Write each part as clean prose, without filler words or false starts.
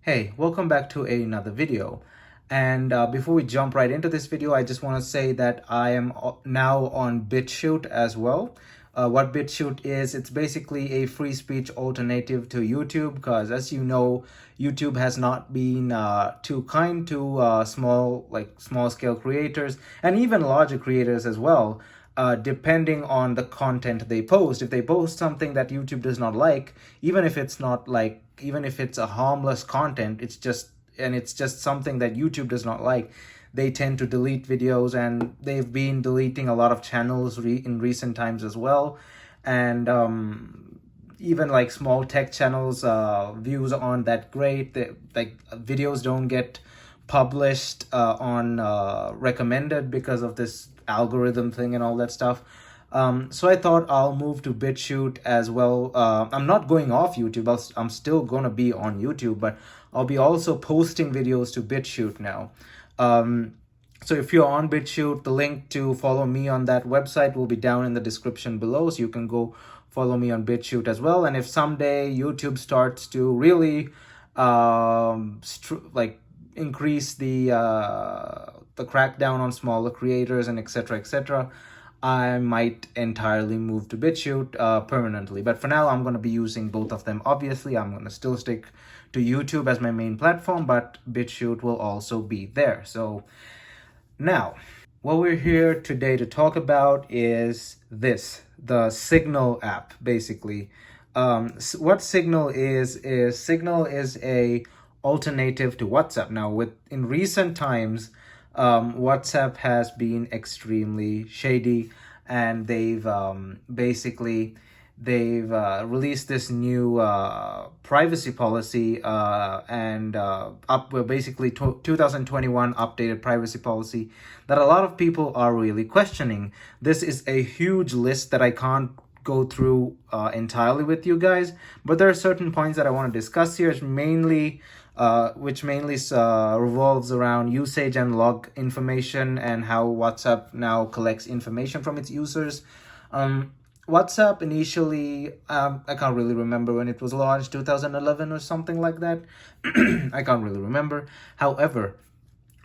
Hey, welcome back to another video. And before we jump right into this video, I just want to say that I am now on BitChute as well. What BitChute is, it's basically a free speech alternative to YouTube because, as you know, YouTube has not been too kind to small scale creators and even larger creators as well. Depending on the content they post. If they post something that YouTube does not like, even if it's a harmless content, it's just something that YouTube does not like, they tend to delete videos, and they've been deleting a lot of channels in recent times as well. And even like small tech channels, views aren't that great. Videos don't get published on recommended because of this algorithm thing and all that stuff. So I thought I'll move to BitChute as well. I'm not going off YouTube. I'm still going to be on YouTube, but I'll be also posting videos to BitChute now. So if you're on BitChute, the link to follow me on that website will be down in the description below. So you can go follow me on BitChute as well. And if someday YouTube starts to really increase the crackdown on smaller creators and etc., I might entirely move to BitChute permanently. But for now, I'm going to be using both of them. Obviously, I'm going to still stick to YouTube as my main platform, but BitChute will also be there. So now, what we're here today to talk about is the Signal app, basically. What Signal is Signal is a alternative to WhatsApp. Now, in recent times, WhatsApp has been extremely shady, and they've released this new privacy policy basically 2021 updated privacy policy that a lot of people are really questioning. This is a huge list that I can't go through entirely with you guys, but there are certain points that I want to discuss here, which mainly revolves around usage and log information and how WhatsApp now collects information from its users. WhatsApp initially, I can't really remember when it was launched, 2011 or something like that. I can't really remember. However,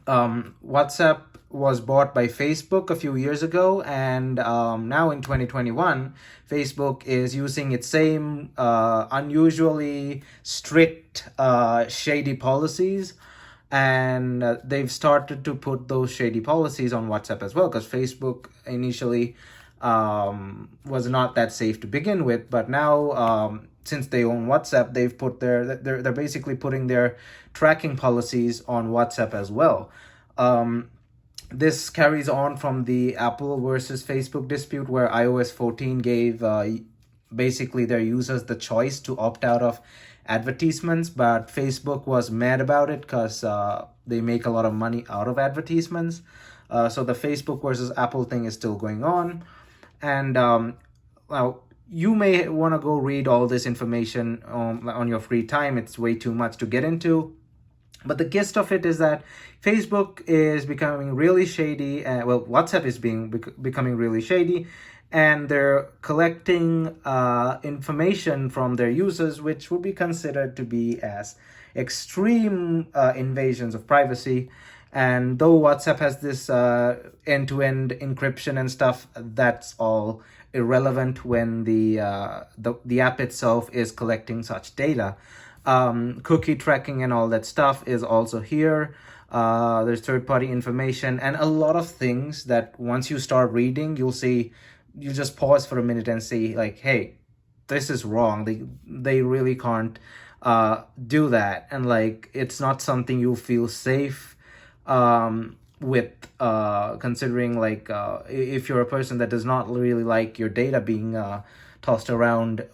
WhatsApp was bought by Facebook a few years ago, and now in 2021, Facebook is using its same unusually strict, shady policies, and they've started to put those shady policies on WhatsApp as well, because Facebook initially was not that safe to begin with, but now since they own WhatsApp, they've put they're basically putting their tracking policies on WhatsApp as well. This carries on from the Apple versus Facebook dispute, where iOS 14 gave basically their users the choice to opt out of advertisements, but Facebook was mad about it because they make a lot of money out of advertisements. So the Facebook versus Apple thing is still going on. And now you may want to go read all this information on your free time. It's way too much to get into. But the gist of it is that Facebook is becoming really shady. WhatsApp is becoming really shady, and they're collecting information from their users, which would be considered to be as extreme invasions of privacy. And though WhatsApp has this end-to-end encryption and stuff, that's all irrelevant when the app itself is collecting such data. Cookie tracking and all that stuff is also here. There's third-party information and a lot of things that once you start reading, you'll see, you just pause for a minute and see like, hey, this is wrong. They really can't do that. And like, it's not something you feel safe with, considering like if you're a person that does not really like your data being tossed around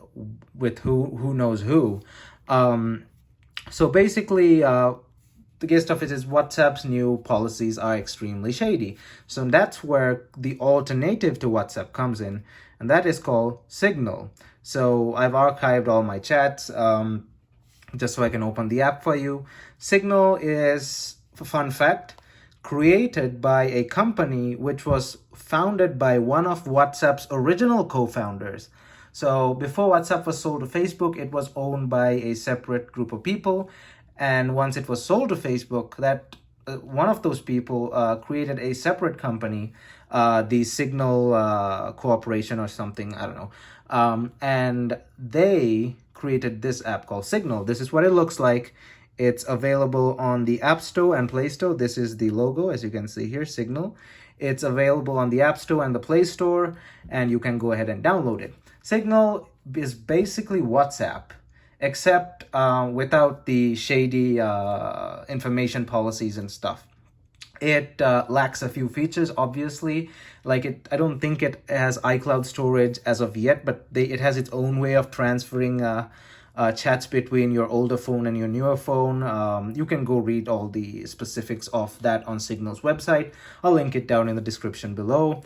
with who knows who. So basically, the gist of it is WhatsApp's new policies are extremely shady. So that's where the alternative to WhatsApp comes in, and that is called Signal. So I've archived all my chats just so I can open the app for you. Signal is, fun fact, created by a company which was founded by one of WhatsApp's original co-founders. So before WhatsApp was sold to Facebook, it was owned by a separate group of people, And once it was sold to Facebook, that one of those people created a separate company, the Signal Corporation or something, I don't know. And they created this app called Signal. This is what it looks like. It's available on the App Store and Play Store. This is the logo, as you can see here, Signal. It's available on the App Store and the Play Store, and you can go ahead and download it. Signal is basically WhatsApp, except without the shady information policies and stuff. It lacks a few features, obviously. I don't think it has iCloud storage as of yet, but it has its own way of transferring chats between your older phone and your newer phone. You can go read all the specifics of that on Signal's website. I'll link it down in the description below.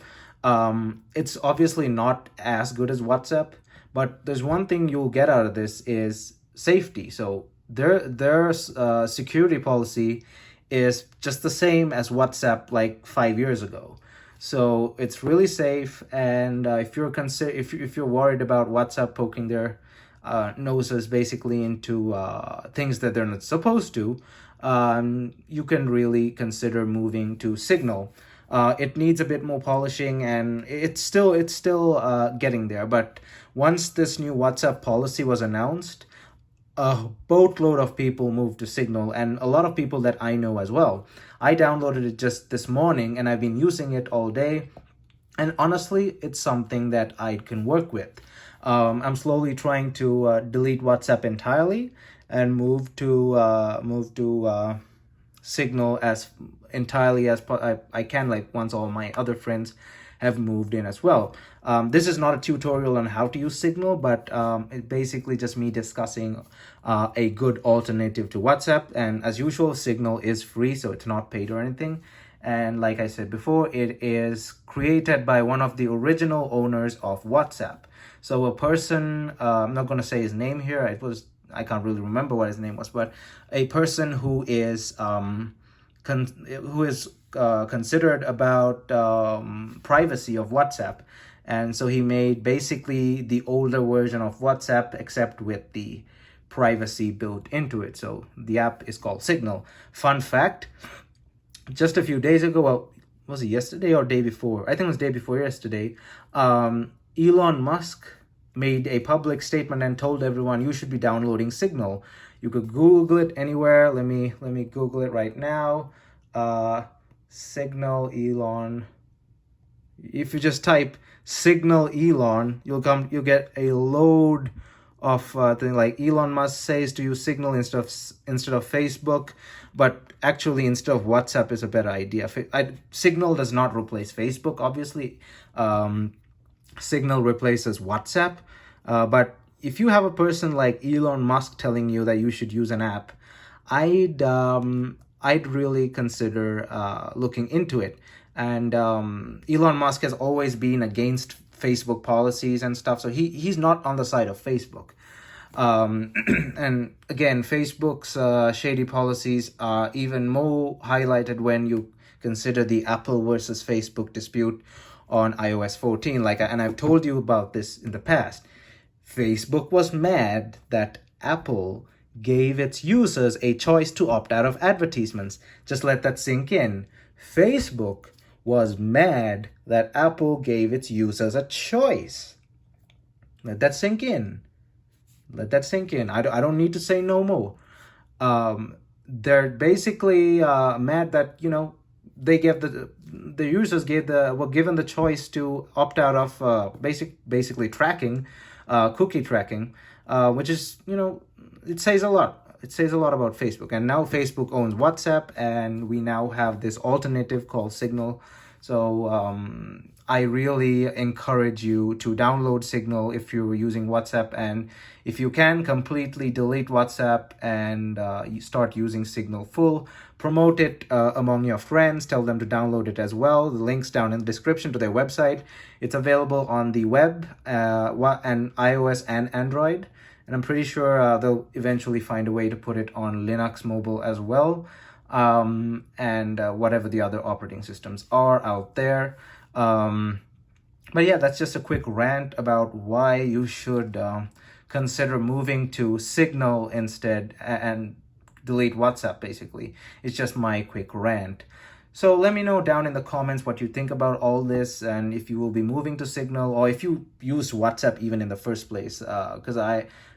It's obviously not as good as WhatsApp, but there's one thing you'll get out of this is safety. So their security policy is just the same as WhatsApp like 5 years ago. So it's really safe. And if you're worried about WhatsApp poking their noses basically into things that they're not supposed to, you can really consider moving to Signal. It needs a bit more polishing, and it's still getting there. But once this new WhatsApp policy was announced, a boatload of people moved to Signal, and a lot of people that I know as well. I downloaded it just this morning, and I've been using it all day. And honestly, it's something that I can work with. I'm slowly trying to delete WhatsApp entirely and move to Signal as entirely as I can, like once all my other friends have moved in as well. This is not a tutorial on how to use Signal, but it's basically just me discussing a good alternative to WhatsApp. And as usual, Signal is free, so it's not paid or anything. And like I said before, it is created by one of the original owners of WhatsApp. So a person, I'm not going to say his name here. I can't really remember what his name was, but a person who is considered about privacy of WhatsApp. And so he made basically the older version of WhatsApp, except with the privacy built into it. So the app is called Signal. Fun fact, just a few days ago, well, was it yesterday or day before? I think it was day before yesterday. Elon Musk made a public statement and told everyone you should be downloading Signal. You could Google it anywhere. Let me Google it right now. Signal Elon. If you just type Signal Elon, you'll get a load of things like Elon Musk says to use Signal instead of Facebook, but actually instead of WhatsApp is a better idea. Signal does not replace Facebook, obviously. Signal replaces WhatsApp, but if you have a person like Elon Musk telling you that you should use an app, I'd really consider looking into it. And Elon Musk has always been against Facebook policies and stuff, so he's not on the side of Facebook. And again, Facebook's shady policies are even more highlighted when you consider the Apple versus Facebook dispute on iOS 14. And I've told you about this in the past. Facebook was mad that Apple gave its users a choice to opt out of advertisements. Just let that sink in. Facebook was mad that Apple gave its users a choice. Let that sink in. Let that sink in. I don't need to say no more. They're basically mad that, they gave the users were given the choice to opt out of basically tracking, cookie tracking, which is, it says a lot. It says a lot about Facebook. And now Facebook owns WhatsApp, and we now have this alternative called Signal. So I really encourage you to download Signal if you're using WhatsApp, and if you can, completely delete WhatsApp and you start using Signal full. Promote it among your friends. Tell them to download it as well. The link's down in the description to their website. It's available on the web and iOS and Android. And I'm pretty sure they'll eventually find a way to put it on Linux mobile as well. And whatever the other operating systems are out there. But yeah, that's just a quick rant about why you should consider moving to Signal instead and delete WhatsApp, basically. It's just my quick rant. So let me know down in the comments what you think about all this, and if you will be moving to Signal, or if you use WhatsApp even in the first place, because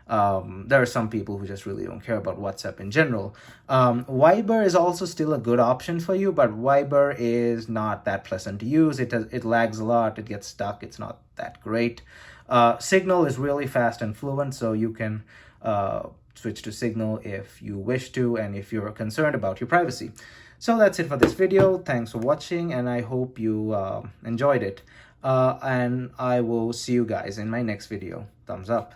there are some people who just really don't care about WhatsApp in general. Viber is also still a good option for you, but Viber is not that pleasant to use. It lags a lot, it gets stuck, it's not that great. Signal is really fast and fluent, so you can switch to Signal if you wish to, and if you're concerned about your privacy. So that's it for this video. Thanks for watching, and I hope you enjoyed it. And I will see you guys in my next video. Thumbs up.